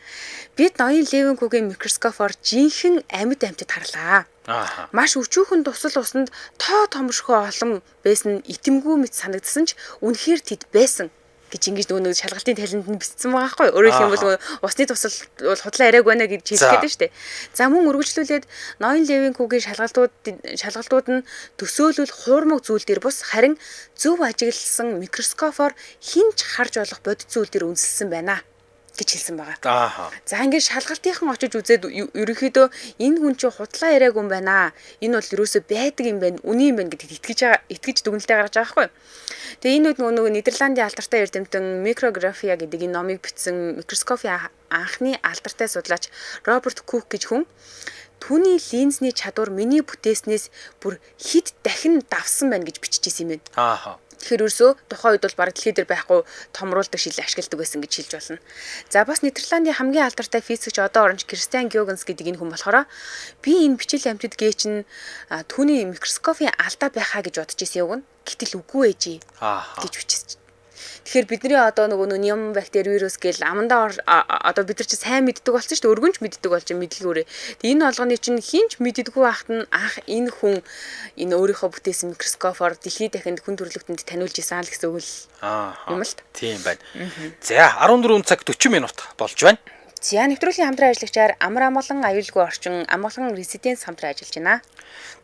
Бид ноён Левенкогийн микроскопоор жинхэнэ амьд амьтад харлаа. Маш өчүүхэн тусал усанд тоо томшхоо олон байсан итэмгүй мэт санагдсан ч үнэхээр тэд байсан гэж ингэж нөгөө шалгалтын тайланд нь бичсэн байгаа байхгүй. Өөрөөр хэлбэл усны тусал бол худлаа яриаг байна гэж хэлэх гээд штэ. За мөн үргэлжлүүлээд ноён Левенкогийн шалгалтууд нь төсөөлөл хуурмаг зүйл дээр бус харин зөв ажигласан микроскопоор хинч харж болох бодит зүйл дээр үндэслсэн байна гэж хэлсэн байгаа. За ингээд шалгалтынхан очиж үзээд ерөнхийдөө энэ хүн чинь худлаа яриаг юм байна. Энэ бол ерөөсөө байдаг юм байна. Үний юм байна гэдэгт итгэж дүгнэлтээ гаргаж байгаа байхгүй. Тэгээ энэ үед нөгөө Нидерландын алдартай эрдэмтэн микрография гэдэг энэ номыг бичсэн микроскопийн анхны алдартай судлаач Роберт Кук гэж хүн түүний линзний чадвар миний бүтээснээс бүр хэд дахин давсан байна гэж биччихсэн юм байна. Тэгэхээр ерөөсөө тухайн үед бол бараг дэлхий дээр байхгүй томруулдаг шил ашигладаг байсан гэж хэлж болно. За бас Нидерландын хамгийн алдартай физикч одоо оронч Кристиан Гюйгенс гэдэг энэ хүн болохоор би энэ бичил амьтад гээ чинь түүний микроскопийн алдаа байхаа гэж бодож ирсэн юм. Гэтэл үгүй ээжээ гэж бичсэн. Тэгэхээр бидний одоо нөгөө ням бактери вирус гэл амандаа одоо бид нар чи сайн мэддэг болсон шүү дээ. Өргөнч мэддэг болж мэдлгүүрээ. Тэгээ энэ олгоны чинь хинч мэддэггүй байхад нь энэ хүн энэ өөрийнхөө бүтээсэн микроскопоор дэлхийд дахинд хүн төрөлхтөнд таниулж исэн л гэсэн үг л юм л та. Тийм байна. За 14 цаг 40 минут болж байна. За нэвтрүүлгийн хамтран ажиллагчаар Амар амгалан аюулгүй орчин амгалан резиденс хамтран ажиллаж байна.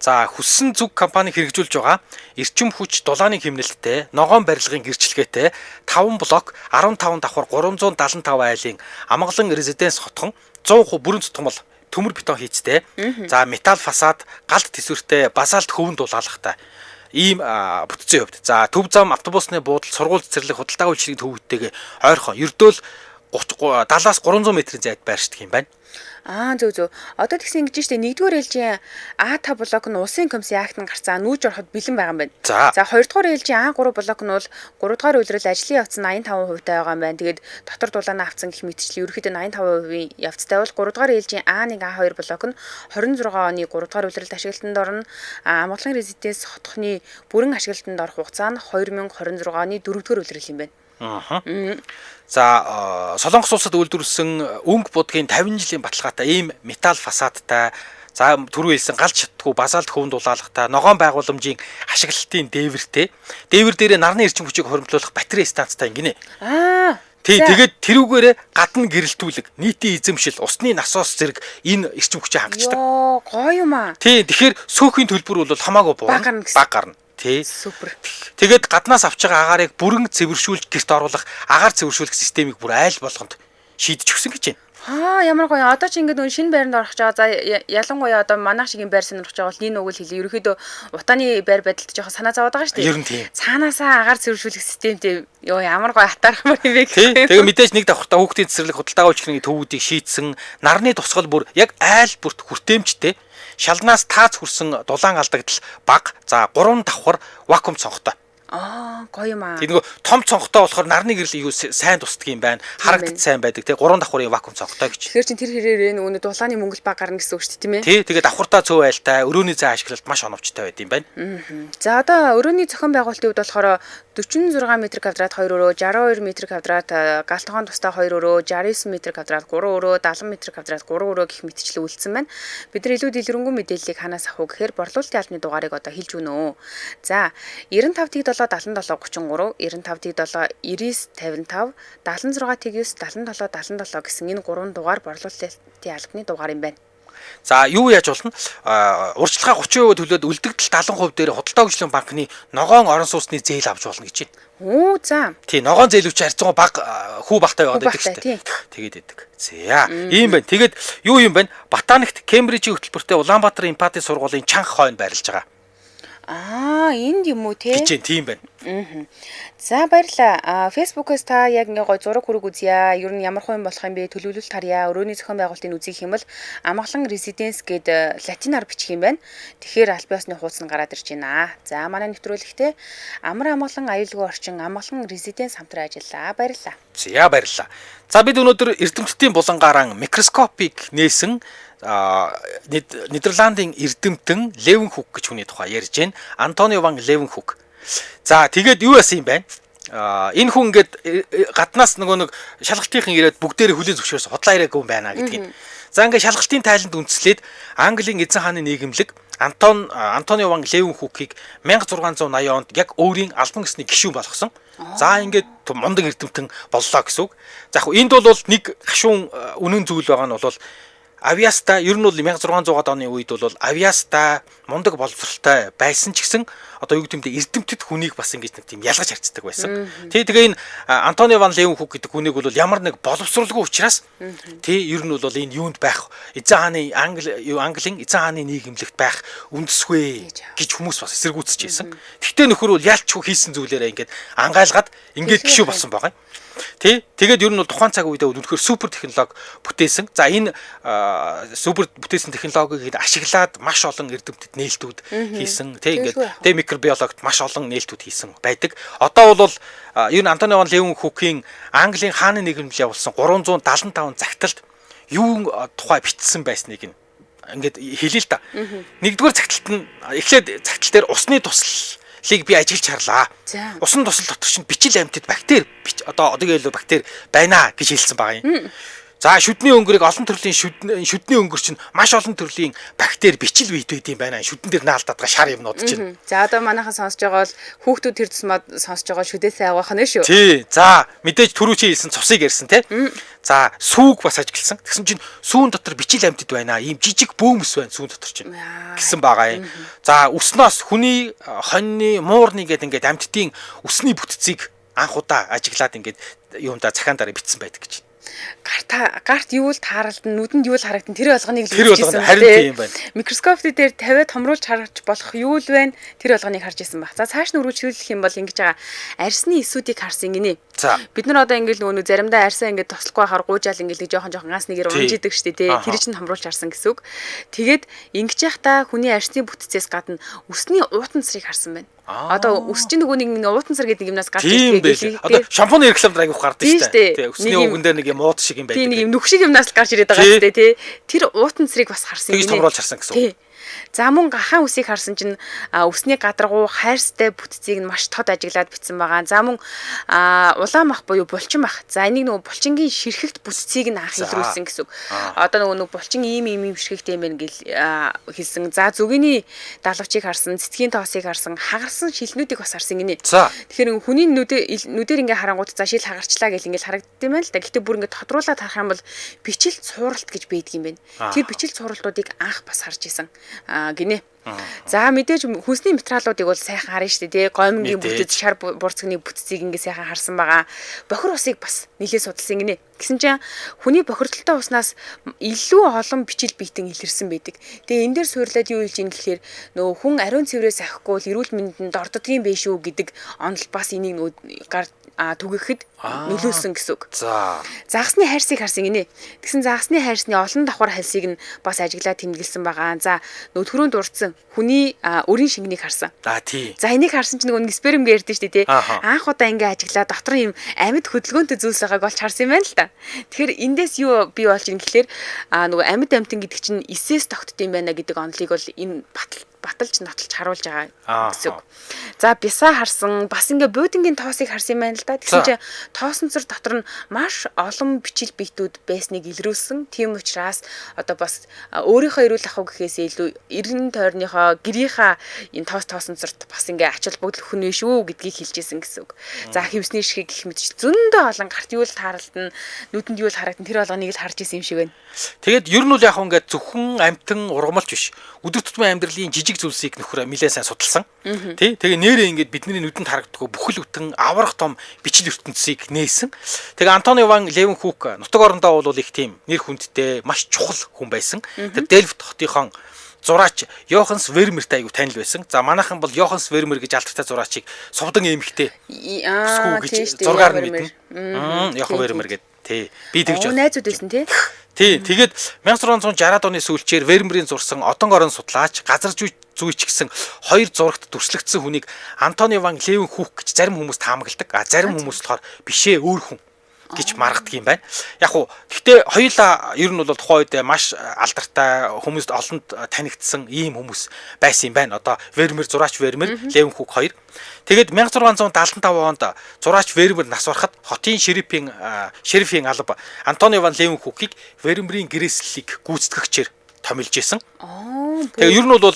За хүссэн зүг компани хэрэгжүүлж байгаа эрчим хүч дулааны хэмнэлттэй ногоон барилгын гэрчлэгээтэй 5 блок 15 давхар 375 айлын амгалан резиденс хотхон 100% бүрэн цутгамал төмөр бетон хийцтэй. За металл фасад галт тэсвэртэй базальт хөвөн дулаалгатай ийм бүтцийн хувьд. За төв зам автобусны буудал сургууль цэцэрлэг худалдаа үйлчлэгийн төвүүдтэйгээ ойрхон ердөөл 70-аас 300 метрийн зайд байршдаг юм байна. Зөв. Одоо тэгсэн ингэж штэ 1-р ээлжийн А5 блок нь улсын комиссийн актанд гарцаа нүүж ороход бэлэн байгаа юм байна. За 2-р ээлжийн А3 блок нь бол 3-р үйлрэл ажлын явц нь 85% таа байгаа юм байна. Тэгээд дотор дулаанаа авцсан гэх мэтчлэн ерөөхдөө 85% явцтай бол 3-р ээлжийн А1 А2 блок нь 26 оны 3-р үйлрэлд ашиглалтанд орно. Амгалан резиденс хотхны бүрэн ашиглалтанд орох хугацаа нь 2026 оны 4-р үйлрэл юм байна. За Солонгос улсад үйлдвэрлэсэн өнгө будгийн 50 жилийн баталгаатай ийм металл фасадтай за түрүү хэлсэн галж чаддгүй базальт хөвөн дулаалгатай ногоон байгууламжийн ашиглалтын дээвэртэй дээвэр дээрээ нарны эрчим хүчийг хоримтлуулах батарей станцтай ингэнэ. Тэгээд тэрүүгээрээ гадна гэрэлтүүлэг нийтийн эзэмшил усны насоос зэрэг энэ эрчим хүчийг хангацдаг. Гоё юм аа. Тэгэхээр сөөхийн төлбөр бол хамаагүй баг гарна. Супер. Тэгээд гаднаас авч байгаа агаарыг бүрэн цэвэршүүлж гэрт оруулах агаар цэвэршүүлэх системийг бүр айл болгонд шийдэж өгсөн гэж байна. Ямар гоё. Одоо чи ингээд шинэ байранд орох жаа. За ялангуяа одоо манайх шиг юм байр сонирхож байгаа бол энэ үг л хэлээ. Ерөнхийдөө утааны байр байдалд жоохон санаа зовоод байгаа шүү дээ. Ер нь тийм. Цаанаасаа агаар цэвэршүүлэх системтэй ямар гоё хатаарх юм бэ Тэгээ гэх. мэдээж нэг давхартаа хүүхдийн цэцэрлэг худалдаа үйлчлэгийн төвүүдийг шийдсэн нарны тусгал бүр яг айл бүрт хүртээмжтэй шалнаас таац хүрсэн дулаан алдагдал баг за 3 давхар вакуум цонхтой. Гоё юм аа. Тэгээ нөгөө том цонхтой болохоор нарны гэрэл юу сайн тусдаг юм байна. Харагдаж сайн байдаг тий 3 давхрын вакуум цонхтой гэж. Тэгэхээр чин тэр хэрээрээ нөгөө дулааны мөнгөл баг гарна гэсэн үг шүү дээ тийм ээ. Тий тэгээ давхартаа цөв айлтай өрөөний зай ашиглалт маш оновчтой байд юм байна. За одоо өрөөний зохион байгуулалтын хувьд болохоор 46 м2 2 өрөө, 62 м2 галтгоон тустай 2 өрөө, 69 м2 3 өрөө, 70 м2 3 өрөө гэх мэтчлэн үлдсэн байна. Бид нар илүү дэлгэрэнгүй мэдээллийг ханаас авах уу гэхээр борлуулалтын албаны дугаарыг одоо хэлж өгнө. За 95-7 77 33, 95-7 99 55, 76-9 77 77 гэсэн энэ 3 дугаар борлуулалтын албаны дугаар юм байна. За юу яаж болно? Урьдчилгаа 30% төлөөд үлдэгдэл 70% дээр худалдаа хөгжлийн банкны ногоон орон сууцны зээл авч болно гэж байна. За. Тий, ногоон зээлүүч харьцангуй баг хүү багтай яваад байдаг шүү дээ. Тэгээд идэг. За, ийм байна. Тэгээд юу юм бэ? Ботаникт Кембрижийн хөтөлбөртэй Улаанбаатар Импати сургуулийн чанга хойно байрлаж байгаа. Энд юм уу те? Гэж тийм байна. За баярлалаа. Facebook-оос та яг ингээ гой зураг хүрэг үзье. Ер нь ямар хүн болох юм бэ? Төлөвлөлт харьяа. Өрөөний зохион байгуулалтын үзэх юм бол амгалан резиденс гэд латинаар бичих юм байна. Тэгэхээр аль биесны хуудас нь гараад ирж байна. За манай нэвтрүүлэгтээ Амар амгалан аюулгүй орчин амгалан резиденс хамтран ажиллаа. Баярлалаа. За баярлалаа. За бид өнөөдөр эрдэмтдийн булангараа микроскопыг нээсэн Нидерландын эрдэмтэн Левенхук гэж хүний тухай ярьж байна. Антонио ван Левенхук. За тэгээд юу яасан юм бэ? Энэ хүн ингээд гаднаас нөгөө нэг шалгалтынхан ирээд бүгдээрээ хүлээн зөвшөөрсөн худлаа яриаг юм байна гэдгийг. За ингээд шалгалтын тайланд үндэслээд Английн эзэн хааны нийгэмлэг Антонио ван Левенхукийг 1680 онд яг өөрийн албан ёсны гишүүн болгосон. За ингээд мундаг эрдэмтэн боллоо гэсэн үг. За яг энд бол нэг гашуун үнэн зүйл байгаа нь бол Авиаста ер нь бол 1600-аад оны үед бол авиаста мундаг боловсралтай байсан ч гэсэн одоо юу гэмтэй эрдэмтэд хүнийг бас ингэж нэг тийм ялгаж харьцдаг байсан. Тэгээ энэ Антонио ван Левенхук гэдэг хүнийг бол ямар нэг боловсруулгүй учраас ер нь бол энэ юунд байх эзэн хааны Английн эзэн хааны нийгэмлэгт байх үндэсгүй гэж хүмүүс бас эсэргүүцэж байсан. Тэгтээ нөхөр бол ялчгүй хийсэн зүйлээрээ ингээд ангайлгаад ингээд гişүү болсон байгаа. Тэгээд ер нь бол тухайн цаг үедээ үнэхээр супер технологи бүтээсэн. За энэ супер бүтээсэн технологиг ашиглаад маш олон эрдэмтэд нээлтүүд хийсэн. Ингээд микробиологт маш олон нээлтүүд хийсэн байдаг. Одоо бол ер нь Антонио ван Левенхукийн Английн хааны нийгэмлэл явуулсан 375 загталд юу тухай бичсэн байсныг ингээд хэлээ л да. Нэгдүгээр загталт нь эхлээд загтал дээр усны туслалыг би ажиглаж харлаа. Усан тусал дотор чинь бичил амьтад бактери одоо одоогийн бактери байна гэж хэлсэн байгаа юм. За шүдний өнгөрийг олон төрлийн шүдний өнгөр чинь маш олон төрлийн бактери бичил бийт байд юм байна. Шүдэн дээр наалдаад байгаа шар юмнууд чинь. За одоо манайхан сонсож байгаа бол хүүхдүүд тэр тусмаад сонсож байгаа шүдээсээ авах нь шүү. Тий. За мэдээж түрүү чи хэлсэн цусыг ярьсан тий. За сүүг бас ажигласан. Тэгсэн чинь сүүн дотор бичил амьтад байна. Ийм жижиг бөөмс байна сүүн дотор чинь гэсэн байгаа юм. За усноос хүний хоньны муурны гэдэг ингээд амьтдын усны бүтцийг анх удаа ажиглаад ингээд юунда цахаан дараа бичсэн байдаг гэж. Гарт юу л тааралд нүдэнд юу л харагдсан тэр болгоныг л үзчихсэн харин тийм байна. Микроскоп дээр тавиад томруулж харж болох юу л байна тэр болгоныг харж исэн баг. За цааш нь үргэлжлүүлэх юм бол ингэж байгаа арьсны эсүүдийг харсан гинэ. Бид нар одоо ингээл нөгөө заримдаа арьсаа ингээд тослохгүй хахаар гуйжаал ингээд жоохон ганц нэгээр унжидаг штэ тий. Тэр чинь томруулж харсан гэсэн үг. Тэгээд ингэж яхта хүний арьсны бүтцээс гадна үсний уутансрыг харсан байна. Одоо үс чинь нөгөө нэг уутансар гэдэг юмнаас гарч ирдэг. Одоо шампуны рекламд айгуух гардаг шүү дээ. Үсний уган дээр нэг юм ууд шиг юм байдаг. Тийм нэг юм нүх шиг юмнаас л гарч ирээд байгаа шүү дээ тий. Тэр уутансрыг бас харсан юм. Тэгж томруулж харсан гэсэн үг. За мөн гахаан үсийг харсан чинь үсний гадаргуу хайрстай бүтцийг нь маш тод ажиглаад бичсэн байгаа. За мөн улаан мах буюу булчин мах. За энийг нөгөө булчингийн ширхэгт бүтцийг нь анх илрүүлсэн гэсэн үг. Одоо нөгөө булчин ийм ширхэгтэй юм байна гэл хэлсэн. За зүгэний далавчийг харсан, цэцгийн тоосыг харсан, хагарсан шилнүүдийг бас харсан гинэ. Тэгэхээр хүний нүдээр ингээ харангууд за шил хагарчлаа гэл ингээл харагддаг юм байна л да. Гэтэ бүр ингээ тодруулаад харах юм бол бичил цууралт гэж байдаг юм байна. Тэр бичил цууралтуудыг анх бас харж исэн. Гинэ. За мэдээж хүнсний материалуудыг бол сайхан харна шүү дээ тий. Гомгийн бүтэц, шар бурцгийн бүтцийг ингээ сайхан харсан байгаа. Бохир усыг бас нэлээд судалсан гинэ. Гэсэн чинь хүний бохирдолтой уснаас илүү олон бичил биетэн илэрсэн байдаг. Тэгээ энэ дээр суурлаад юу хэлж ийн гэхээр нөгөө хүн ариун цэврээс ахихгүй эрүүл мэндэнд орддгийн байх шүү гэдэг онол бас энийг нөгөө түгэхэд нөлөөлсөн гэсэн үг. Загасны хайрсыг харсан гинэ. Тэгсэн загасны хайрсны олон давхар хальсыг нь бас ажиглаад тэмдэглэсэн байгаа. За нөтгөрөнд урдсан хүний өрийн шингэнийг харсан. За энийг харсан чинь нөгөө сперм ярьдэн шүү дээ тий. Анх удаа ингээ ажиглаад дотор юм амьд хөдөлгөөнтэй зүйлс байгааг олж харсан юм байна л да. Тэгэхээр эндээс юу бий болж ийн гэхээр нөгөө амьд амтан гэдэг чинь эсээс тогтд юм байна гэдэг онолыг бол энэ баталж нотолж харуулж байгаа гэсэн үг. За бясаа харсан, бас ингээ буудингийн тоосыг харсан юм байна л да. Тэгсэн чинь тоосонцор дотор нь маш олон бичил биетүүд байсныг илрүүлсэн. Тийм учраас одоо бас өөрийнхөө эрүүл ахуй гэхээс илүү эргэн тойрныхоо гэрийнхаа энэ тоосонцорт бас ингээ ач холбогдол өгнө шүү гэдгийг хэлжсэн гэсэн үг. За хевсний ширхэг гэх мэт зөндөө олон гарт юу л тааралдан, нүдэнд юу л харагдан тэр болгоныг л харж исэн юм шиг байна. Тэгээд ер нь бол яг ингээ зөвхөн амтан ургамалч биш. Өдөр тутмын амьдралын жижиг зүйлсийг нөхөр нэлээд сайн судалсан. Тий. Тэгээ нэрээ ингээд бидний нүдэнд харагддаг бүхэл бүтэн аврах том бичил ертөнцийг нээсэн. Тэгээ Антонио ван Левенхук нутаг орондоо бол их тийм нэр хүндтэй маш чухал хүн байсан. Тэр Дельфт хотынхон зураач Йоханс Вермерт аягүй танил байсан. За манайхан бол Йоханс Вермер гэж алдартай зураачийг Совдон эмэгтэй өсгүү гэж зургаар нь мэднэ. Йохан Вермер гэдэг. Тий. Би тэгж найзууд байсан тий. Тий. Тэгээд 1660-ад оны сүүлчээр Вермерийн зурсан Одон орон судлаач газар зүйч гэсэн хоёр зурагт дүрслэгдсэн хүнийг Антонио ван Левенхук гэж зарим хүмүүс таамагладаг. Зарим хүмүүс болохоор бишээ өөр хүн гэж маргадаг юм байна. Яг уу гэхдээ хоёулаа ер нь бол тухайн үед маш алдартай хүмүүст олонд танигдсан ийм хүмүүс байсан юм байна. Одоо Вермер зураач Вермер, Левенхук хоёр. Тэгээд 1675 онд зураач Вермер нас барахад хотын шерифийн алба Антонио ван Левенхукийг Вермерийн гэрээслэлийг гүйцэтгэгчээр томилж исэн. Тэгээ ер нь бол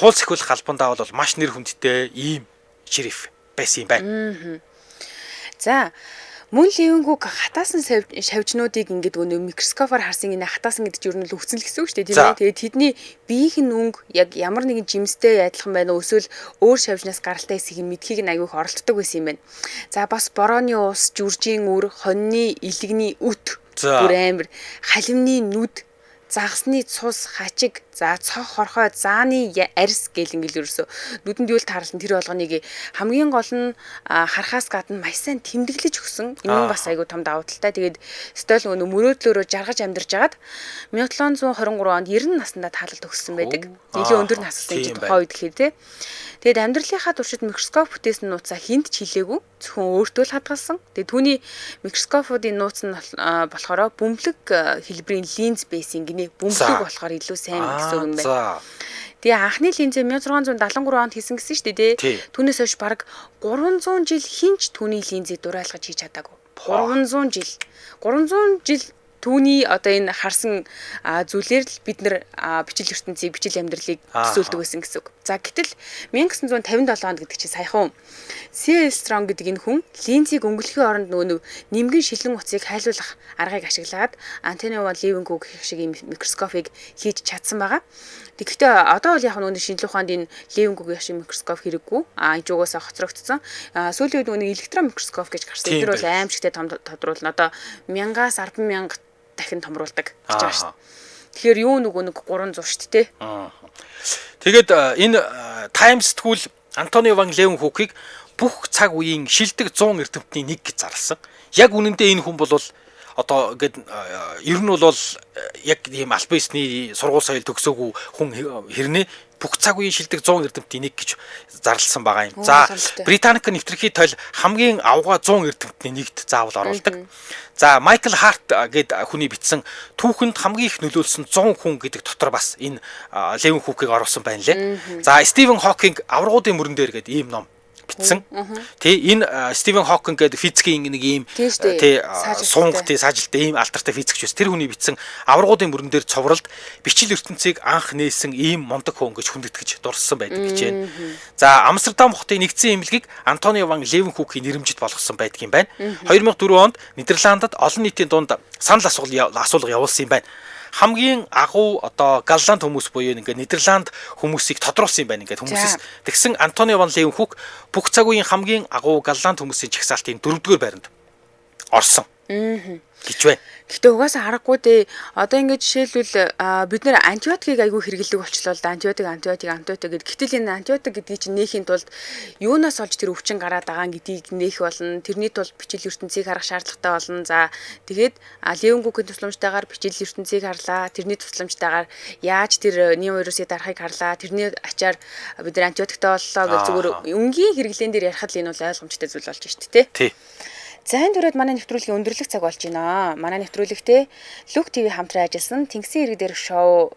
хуул сахиулах албандаа бол маш нэр хүндтэй ийм шериф байсан юм байна. За Мөн Левенгук хатаасан шавжнуудыг ингээд өнөө микроскопоор харсан энэ хатаасан гэдэг чинь юу л үхсэн л гэсэн үг шүү дээ тийм ээ. Тэгээд тэдний биеийнх нь өнгө яг ямар нэгэн жимстэй адилхан байна уу эсвэл өөр шавжнаас гаралтай хэсгийг нь мэдхийг нь аягүй их оролддог байсан юм байна. За бас борооны ус, жүржийн үр, хоньны, илэгний үт, бүр амир, халимны нүд, загасны цус, хачиг, за цог хорхой, зааны арьс гэл ингээл ерөөсө нүдэнд юу л таарлан тэр болгоныг хамгийн гол нь харахаас гадна маш сайн тэмдэглэж өгсөн. Энэ бас айгүй том давуу талтай. Тэгээд стол өнөө мөрөөдлөөрөө жаргаж амьдарч агаад 1723 онд 90 наснда таалалд өгсөн байдаг. Нэлээд өндөр настай чинь тухайн үед гэхээр тий. Тэгэд амьдралынхаа туршид микроскоп бүтээсэн нууцаа хинт ч хилээгүй. Зөвхөн өөртөө л хадгалсан. Тэгээд түүний микроскопуудын нууц нь болохоор бөмбөлөг хэлбэрийн линз байсан гинэ. Бөмбөлөг болохоор илүү сайн гэсэн үг юм байна. Тэгээ анхны линзээ 1673 онд хийсэн гэсэн шүү дээ тий. Түүнээс хойш бараг 300 жил хинч түүний линзийг дураалгаж хийж чадаагүй. 300 жил түүний одоо энэ харсан зүйлээр л бид нар бичил ертөнцийг, бичил амьдралыг төсөөлдөг байсан гэсэн үг. За гэтэл 1957 онд гэдэг чинь саяхан C.L. Strong гэдэг энэ хүн линзийг өнгөлөхийн оронд нөгөө нимгэн шилэн утсыг хайлуулах аргыг ашиглаад Антонио Левенгук гэх шиг ийм микроскопыг хийж чадсан байгаа. Тэгэхдээ одоо бол яг нөгөө шинжлэх ухаанд энэ Левенгук шиг микроскоп хэрэггүй. Энэ ч угаасаа хоцрогдсон. Сүүлийн үед нөгөө электрон микроскоп гэж гарсан. Тэр бол аимшигтэй том тодруулна. Одоо 1000-аас 10,000 дахин томруулдаг гэж байгаа шүү. Тэгэхээр юу нэг 300 шүү дээ. Тэгээд энэ Times сэтгүүл Антонио ван Левенгукийг бүх цаг үеийн шилдэг 100 эрдэмтний нэг гэж зарласан. Яг үнэндээ энэ хүн бол одоо ингээд ер нь бол яг ийм альпинистны сургууль соёл төгсөөгүй хүн хэрнээ бүх цаг үеийн шилдэг 100 эрдэмтний нэг гэж зарласан байгаа юм. За Британик нэвтрэх тойл хамгийн авгаа 100 эрдэмтний нэгт заавал оруулдаг. За Майкл Харт гээд хүний бичсэн түүхэнд хамгийн их нөлөөлсөн 100 хүн гэдэг дотор бас энэ Левенгукийг оруулсан байна лээ. За Стивен Хокинг аврагуудын мөрөн дээр гээд ийм ном бичсэн. Тэ энэ Стивен Хокинг гэдэг физикийн нэг ийм сунг саажилттай ийм алтартай физикч байсан. Тэр хүний бичсэн аврагуудын мөрөн дээр цовралд бичил ертөнцийг анх нээсэн ийм мундаг хүн гэж хүндэтгэж дурссан байдаг гэж байна. За Амстердам хотын нэгдсэн эмнэлгийг Антонио ван Левенгукийн нэрэмжит болгосон байдаг юм байна. 2004 онд Нидерландад олон нийтийн дунд санал асуулга явуулсан юм байна. Хамгийн агуу одоо галланд хүмүүс буюу ингээд Нидерланд хүмүүсийг тодруулсан юм байна ингээд хүмүүсээс. Тэгсэн Антонио ван Левенгук бүх цаг үеийн хамгийн агуу галланд хүмүүсийн чагсаалтын 4-р байранд орсон. Гэж байна. Гэхдээ угаасаа харахгүй дээ. Одоо ингээд жишээлбэл бид нэр антибиотикийг айгүй хэрэглэдэг болчлоо л да. Антибиотик гэдэг. Гэтэл энэ антибиотик гэдгийг чинь нээхийн тулд юунаас олж тэр өвчин гараад байгаа гэдгийг нээх болно. Тэрний тулд бичил ертөнцийг харах шаардлагатай болно. За тэгээд Левенгукийн тусламжтайгаар бичил ертөнцийг харлаа. Тэрний тусламжтайгаар яаж тэр ним вирусыг дарахыг харлаа. Тэрний ачаар бид нар антибиотиктай боллоо гэж зүгээр өнгийн хэрэглэн дээр ярихад л энэ бол ойлгомжтой зүйл болж шүү дээ. Тий. За энэ түрээд манай нэвтрүүлгийн өндөрлөх цаг болж байна. Манай нэвтрүүлэгтээ Look TV хамтран ажилласан Тэнгисийн ирэг дээрх шоу,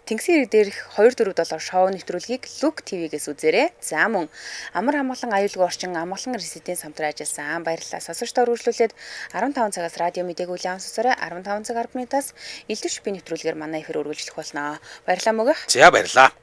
Тэнгисийн ирэг дээрх 247 шоу нэвтрүүлгийг Look TV-гээс үзээрэй. За мөн амар хамгаалан аюулгүй орчин амгалан резиденс хамтран ажилласан. Баярлалаа. Сонсогчдоор үргэлжлүүлээд 15 цагаас радио мэдээг үлээн сонсорой. 15 цаг 10 минутаас элдв шипийн нэвтрүүлгээр манай эфир үргэлжлэх болно. Баярлалаа мөгөх. За баярлалаа.